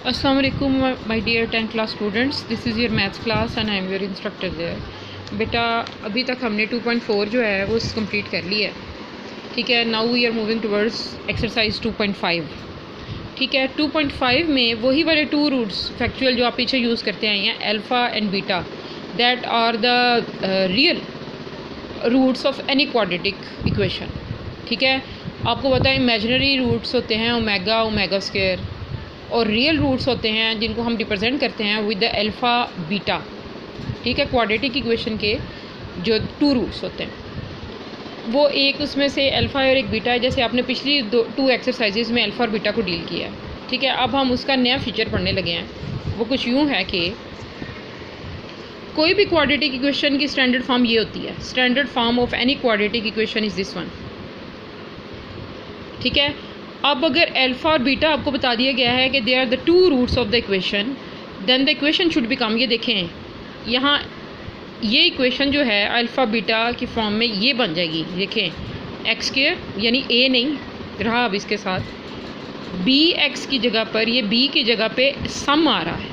Assalamu alaikum my dear 10th class students, this is your maths class and I am your instructor there. बेटा अभी तक हमने 2.4 जो है वो कंप्लीट कर लिया है, ठीक है. Now we are moving towards exercise 2.5. ठीक है. 2.5 में वही वाले टू रूट्स फैक्चुअल जो आप पीछे यूज़ करते आए हैं, alpha and beta, that are the real roots of any quadratic equation. ठीक है. आपको पता है इमेजिनरी रूट्स होते हैं ओमेगा, ओमेगा स्क्वायर, और रियल रूट्स होते हैं जिनको हम रिप्रेजेंट करते हैं विद द अल्फ़ा बीटा. ठीक है. क्वाड्रेटिक इक्वेशन के जो टू रूट्स होते हैं वो एक उसमें से अल्फ़ा और एक बीटा है. जैसे आपने पिछली टू एक्सरसाइजेज में अल्फ़ा और बीटा को डील किया है. ठीक है. अब हम उसका नया फीचर पढ़ने लगे हैं. वो कुछ यूँ है कि कोई भी क्वाड्रेटिक इक्वेशन की स्टैंडर्ड फॉर्म ये होती है. Standard form of any quadratic equation is this one. ठीक है. अब अगर अल्फ़ा और बीटा आपको बता दिया गया है कि they are the two roots of the equation, then the equation should become, ये देखें यहाँ ये इक्वेशन जो है अल्फ़ा बीटा की फॉर्म में ये बन जाएगी. देखें एक्स स्क्वायर यानी ए नहीं रहा अब इसके साथ, बी एक्स की जगह पर ये बी की जगह पे सम आ रहा है,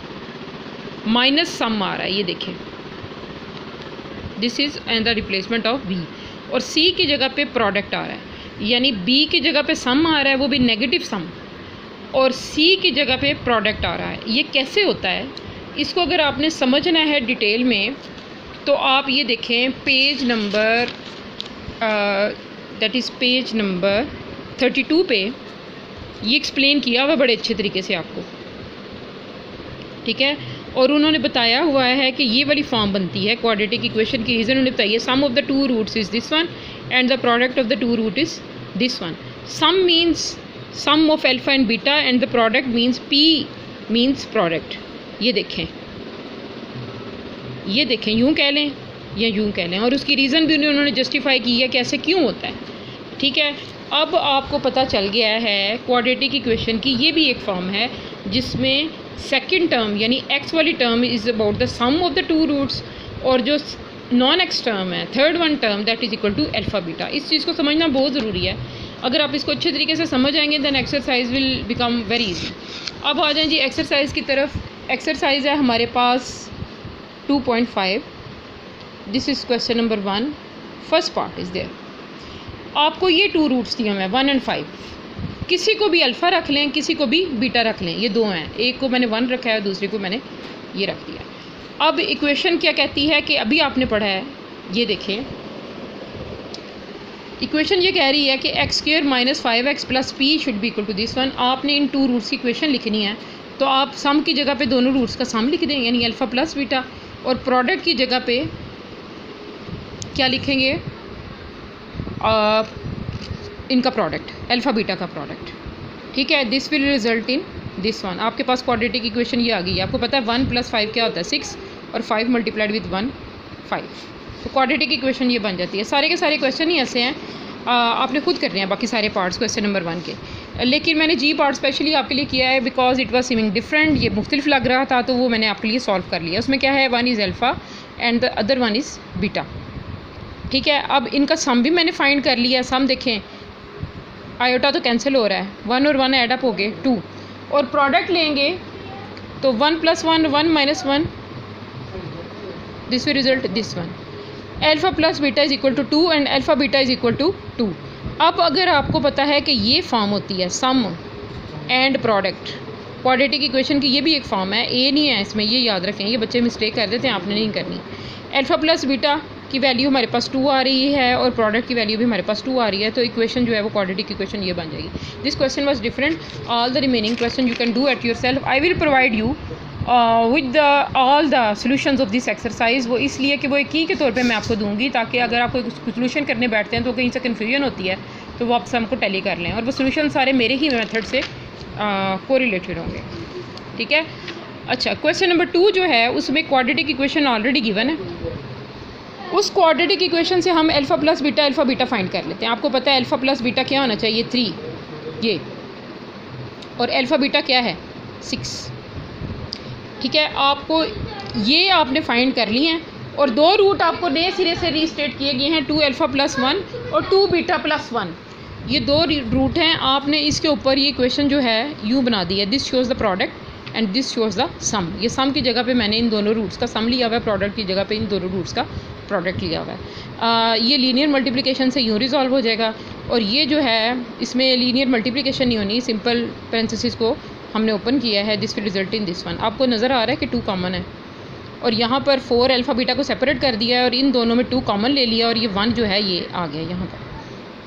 माइनस सम आ रहा है. ये देखें this is and the replacement of B, और सी की जगह पे प्रोडक्ट आ रहा है, यानी बी की जगह पे सम आ रहा है वो भी नेगेटिव सम, और सी की जगह पे प्रोडक्ट आ रहा है. ये कैसे होता है इसको अगर आपने समझना है डिटेल में तो आप ये देखें page number that is page number 32 पे ये एक्सप्लेन किया हुआ बड़े अच्छे तरीके से आपको. ठीक है. और उन्होंने बताया हुआ है कि ये वाली फॉर्म बनती है क्वाड्रेटिक इक्वेशन की. रीज़न उन्होंने बताइए sum of the two roots is this one and the product of the two root is this one. Sum means sum of alpha and beta and the product means p means product. ये देखें यूँ कह लें या यूँ कह लें, और उसकी रीज़न भी उन्होंने जस्टिफाई की है कैसे क्यों होता है. ठीक है. अब आपको पता चल गया है क्वाड्रेटिक इक्वेशन की ये भी एक फॉर्म है जिसमें सेकंड टर्म यानी x वाली term is about the sum of the two roots, और जो नॉन एक्स टर्म है third one term that is equal to alpha beta. इस चीज़ को समझना बहुत ज़रूरी है. अगर आप इसको अच्छे तरीके से समझ आएंगे then exercise will become very easy. अब आ जाएं जी एक्सरसाइज की तरफ. एक्सरसाइज है हमारे पास 2.5. This is question number 1. First part is there. आपको ये टू रूट्स दिए हुए हैं 1 and 5. किसी को भी अल्फ़ा रख लें, किसी को भी बीटा रख लें. ये दो हैं, एक को मैंने 1 रखा है, दूसरे को मैंने ये रख दिया. अब इक्वेशन क्या कहती है कि अभी आपने पढ़ा है, ये देखें इक्वेशन ये कह रही है कि x square minus 5x plus P should be equal to this one. आपने इन टू रूट्स की इक्वेशन लिखनी है तो आप सम की जगह पे दोनों रूट्स का सम लिख दें यानी अल्फ़ा प्लस बीटा, और प्रोडक्ट की जगह पे क्या लिखेंगे इनका प्रोडक्ट अल्फ़ा बीटा का प्रोडक्ट. ठीक है. This will result in this one. आपके पास क्वाड्रेटिक इक्वेशन ये आ गई है. आपको पता है 1 + 5 क्या होता है 6, और 5 मल्टीप्लाइड विद 1 5. तो क्वाड्रेटिक इक्वेशन ये बन जाती है. सारे के सारे क्वेश्चन ही ऐसे हैं, आपने खुद करने हैं बाकी सारे पार्ट्स क्वेश्चन नंबर 1 के. लेकिन मैंने जी पार्ट स्पेशली आपके लिए किया है because it was seeming different. ये मुख्तलिफ लग रहा था तो वो मैंने आपके लिए सॉल्व कर लिया. उसमें क्या है 1 is alpha and the other 1 is beta. ठीक है. अब इनका सम भी मैंने फाइंड कर लिया. सम देखें आयोटा तो कैंसिल हो रहा है, 1 और 1 एडअप हो गए 2, और प्रोडक्ट लेंगे तो 1 + 1 1 - 1, this will result this one. Alpha plus beta is equal to 2 and alpha beta is equal to 2. अब अगर आपको पता है कि ये फॉर्म होती है सम एंड प्रोडक्ट, क्वाड्रेटिक इक्वेशन की ये भी एक फॉर्म है, ए नहीं है इसमें, ये याद रखें. ये बच्चे मिस्टेक कर देते हैं, आपने नहीं करनी. अल्फ़ा प्लस बीटा की वैल्यू हमारे पास 2 आ रही है और प्रोडक्ट की वैल्यू भी हमारे पास 2 आ रही है, तो इक्वेशन जो है वो क्वाड्रेटिक इक्वेशन ये बन जाएगी. This question was different. All the remaining question you can do at your self. I will provide you with all the solutions of this exercise. वो इसलिए कि वो एक की के तौर पे मैं आपको दूंगी ताकि अगर आप कोई सोल्यूशन करने बैठते हैं तो कहीं से कन्फ्यूजन होती है तो वो आप सबको टैली कर लें, और वो सोल्यूशन सारे मेरे ही मेथड से कोरिलेटेड होंगे. ठीक है. अच्छा, क्वेश्चन नंबर 2 जो है उसमें क्वाड्रेटिक इक्वेशन ऑलरेडी गिवन है. उस क्वाड्रेटिक इक्वेशन से हम अल्फ़ा प्लस बीटा फाइंड कर लेते हैं. आपको पता है अल्फ़ा प्लस बीटा क्या होना चाहिए 3 ये, और अल्फ़ा बीटा क्या है 6. ठीक है. आपको ये आपने फाइंड कर लिए हैं, और दो रूट आपको नए सिरे से रीस्टेट किए गए हैं 2 अल्फ़ा + 1 और 2 बीटा + 1. ये दो रूट हैं. आपने इसके ऊपर ये इक्वेशन जो है यूँ बना दी है. This shows the product and this shows the sum. ये सम की जगह पे मैंने इन दोनों रूट्स का सम लिया हुआ है, प्रोडक्ट की जगह पे इन दोनों रूट्स का प्रोडक्ट लिया हुआ है। ये लीनियर मल्टीप्लिकेशन से यूँ रिजॉल्व हो जाएगा, और ये जो है इसमें लीनियर मल्टीप्लिकेशन नहीं होनी, सिंपल पेरेंथेसिस को हमने ओपन किया है, this will result in this one. आपको नज़र आ रहा है कि 2 कॉमन है, और यहाँ पर 4 अल्फ़ा बीटा को सेपरेट कर दिया है और इन दोनों में 2 कॉमन ले लिया, और ये 1 जो है ये आ गया यहाँ पर।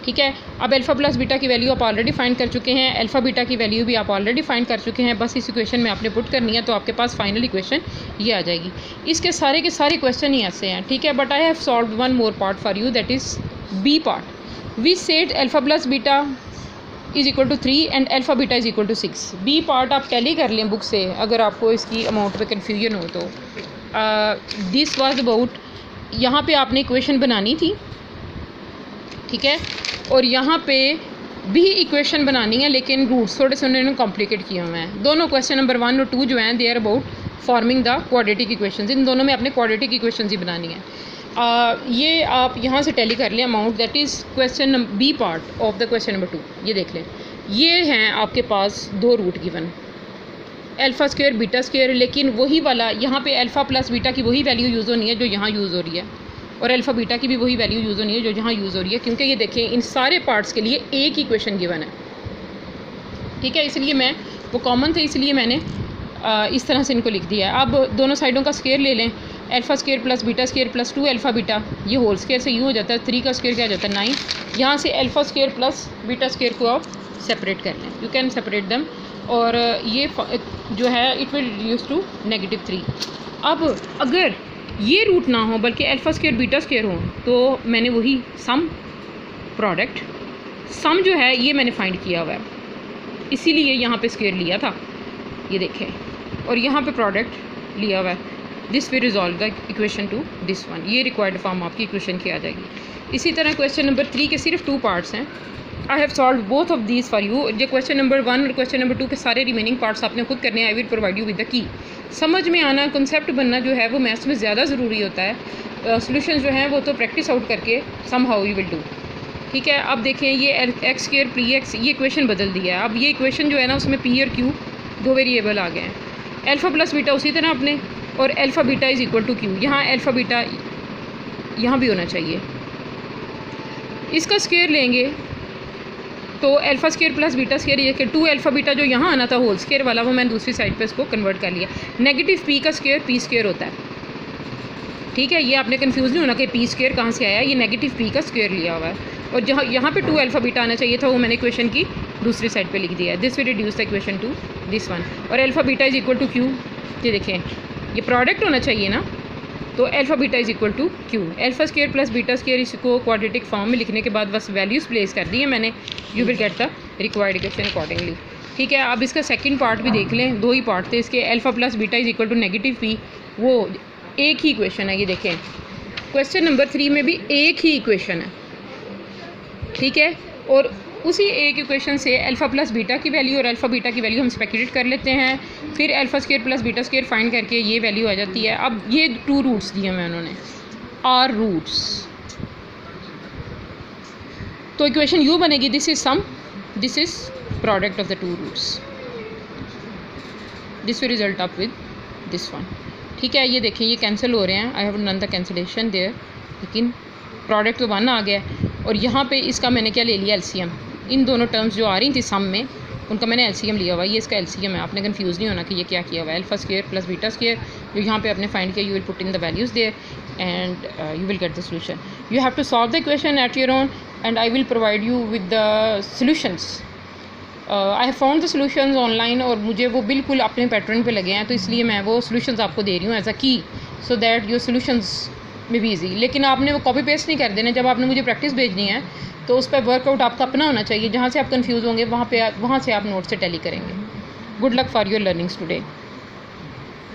ठीक है, अब अल्फ़ा प्लस बीटा की वैल्यू आप ऑलरेडी फाइंड कर चुके हैं, अल्फ़ा बीटा की वैल्यू भी आप ऑलरेडी फाइंड कर चुके हैं, बस इस इक्वेशन में आपने पुट करनी है तो आपके पास फाइनल इक्वेशन ये आ जाएगी। इसके सारे के सारे क्वेश्चन ही ऐसे हैं। ठीक है, but I have solved one more part for you, that is B part. We said alpha plus beta is equal to 3 and alpha beta is equal to 6। B part आप टैली कर लें book से अगर आपको इसकी amount पे confusion हो तो। दिस वाज अबाउट, यहाँ पे आपने इक्वेशन बनानी थी, ठीक है, और यहाँ पे भी इक्वेशन बनानी है, लेकिन रूट्स थोड़े से उन्होंने कॉम्प्लिकेट किए हुए हैं। दोनों क्वेश्चन नंबर 1 और 2 जो हैं they are about forming the quadratic equations. इन दोनों में अपने क्वाड्रेटिक इक्वेशंस ही बनानी है। ये आप यहाँ से टैली कर लें amount, that is question B part of the question number 2। ये देख लें, ये हैं आपके पास 2 root given, alpha square beta square, लेकिन वही वाला यहाँ पे अल्फ़ा प्लस बीटा की वही वैल्यू यूज़ होनी है जो यहाँ यूज़ हो रही है, और अल्फ़ा बीटा की भी वही वैल्यू यूज़ होनी है जो यहाँ यूज़ हो रही है, क्योंकि ये देखें इन सारे पार्ट्स के लिए एक ही इक्वेशन गिवन है। ठीक है, इसलिए मैं वो कॉमन थे इसलिए मैंने इस तरह से इनको लिख दिया है। अब दोनों साइडों का स्क्वायर ले लें, alpha square plus beta square plus 2 alpha beta, ये होल स्क्वायर से यूँ हो जाता है, 3 का स्क्वायर क्या हो जाता है 9। यहाँ से alpha square plus beta square को आप सेपरेट कर लें, यू कैन सेपरेट दम, और ये जो है इट विल रिड्यूस टू -3। अब अगर ये रूट ना हो बल्कि अल्फ़ा स्क्वायर बीटा स्क्वायर हो तो मैंने वही सम प्रोडक्ट, सम जो है ये मैंने फाइंड किया हुआ है, इसीलिए यहाँ पे स्क्वायर लिया था, ये देखें, और यहाँ पे प्रोडक्ट लिया हुआ है। This will resolve the equation to this one. ये रिक्वायर्ड फॉर्म आपकी इक्वेशन की आ जाएगी। इसी तरह क्वेश्चन नंबर 3 के सिर्फ 2 पार्ट्स हैं। I have solve both of these for you. जो क्वेश्चन नंबर 1 और क्वेश्चन नंबर 2 के सारे रिमेनिंग पार्ट्स आपने खुद करने हैं। आई will provide you with the key. समझ में आना, कंसेप्ट बनना जो है वो मैथ्स में ज़्यादा ज़रूरी होता है। सोल्यूशन जो हैं वो तो प्रैक्टिस आउट करके somehow you will do. ठीक है, अब देखें ये एक्स स्क्वायर पी एक्स, ये इक्वेशन बदल दिया है। अब ये इक्वेशन जो है ना उसमें पी और क्यू 2 वेरिएबल आ गए हैं। अल्फ़ा प्लस बीटा उसी तरह अपने, और alpha beta is equal to Q. यहाँ अल्फ़ा बीटा यहाँ भी होना चाहिए। इसका स्क्वायर लेंगे तो alpha square plus beta square, ये कि 2 अल्फ़ा बीटा जो यहाँ आना था होल स्क्वायर वाला, वो मैंने दूसरी साइड पे इसको कन्वर्ट कर लिया। नेगेटिव पी का स्क्वायर पी स्क्वायर होता है। ठीक है, ये आपने कन्फ्यूज़ नहीं होना कि पी स्क्वायर कहाँ से आया, ये नेगेटिव पी का स्क्वायर लिया हुआ है। और जहाँ यहाँ पे 2 अल्फ़ा बीटा आना चाहिए था वो मैंने इक्वेशन की दूसरी साइड पे लिख दिया है। This will reduce the equation to this one. और alpha beta is equal to Q, ये देखें ये प्रोडक्ट होना चाहिए ना, तो alpha beta is equal to Q. Alpha square plus beta square, इसको क्वाड्रेटिक फॉर्म में लिखने के बाद बस वैल्यूज़ प्लेस कर दी है मैंने। You will get the required equation accordingly. ठीक है, अब इसका सेकंड पार्ट भी देख लें। 2 ही पार्ट थे इसके। Alpha plus beta is equal to negative P, वो एक ही इक्वेशन है। ये देखें क्वेश्चन नंबर 3 में भी एक ही इक्वेशन है। ठीक है, और उसी एक इक्वेशन से अल्फ़ा प्लस बीटा की वैल्यू और अल्फ़ा बीटा की वैल्यू हम स्पेक्युलेट कर लेते हैं, फिर alpha square plus beta square find करके ये वैल्यू आ जाती है। अब ये 2 रूट्स दिए हैं उन्होंने, आर रूट्स, तो इक्वेशन यू बनेगी, this is sum, this is product of the 2 roots, this will result up with this one. ठीक है, ये देखें ये कैंसिल हो रहे हैं, I have done the cancellation there, लेकिन प्रोडक्ट तो 1 आ गया। और यहाँ पे इसका मैंने क्या ले लिया, एलसीएम। इन दोनों टर्म्स जो आ रही थी सम में उनका मैंने एलसीएम लिया हुआ है। ये इसका एलसीएम है, आपने कंफ्यूज नहीं होना कि ये क्या किया हुआ है। Alpha square plus beta square जो यहाँ पे आपने फाइंड किया, you will put in the values there and you will get the solution. You have to solve the equation at your own and I will provide you with the solutions. I have found the solutions online, और मुझे वो बिल्कुल अपने pattern पे लगे हैं, तो इसलिए मैं वो सोल्यूशंस आपको दे रही हूँ एज अ की, सो दैट योर सोल्यूशंस में भी ईजी। लेकिन आपने वो कॉपी पेस्ट नहीं कर देना। जब आपने मुझे प्रैक्टिस भेजनी है तो उस पर वर्कआउट आपका अपना होना चाहिए। जहाँ से आप कंफ्यूज होंगे वहाँ से आप नोट से टैली करेंगे। Good luck for your learnings today.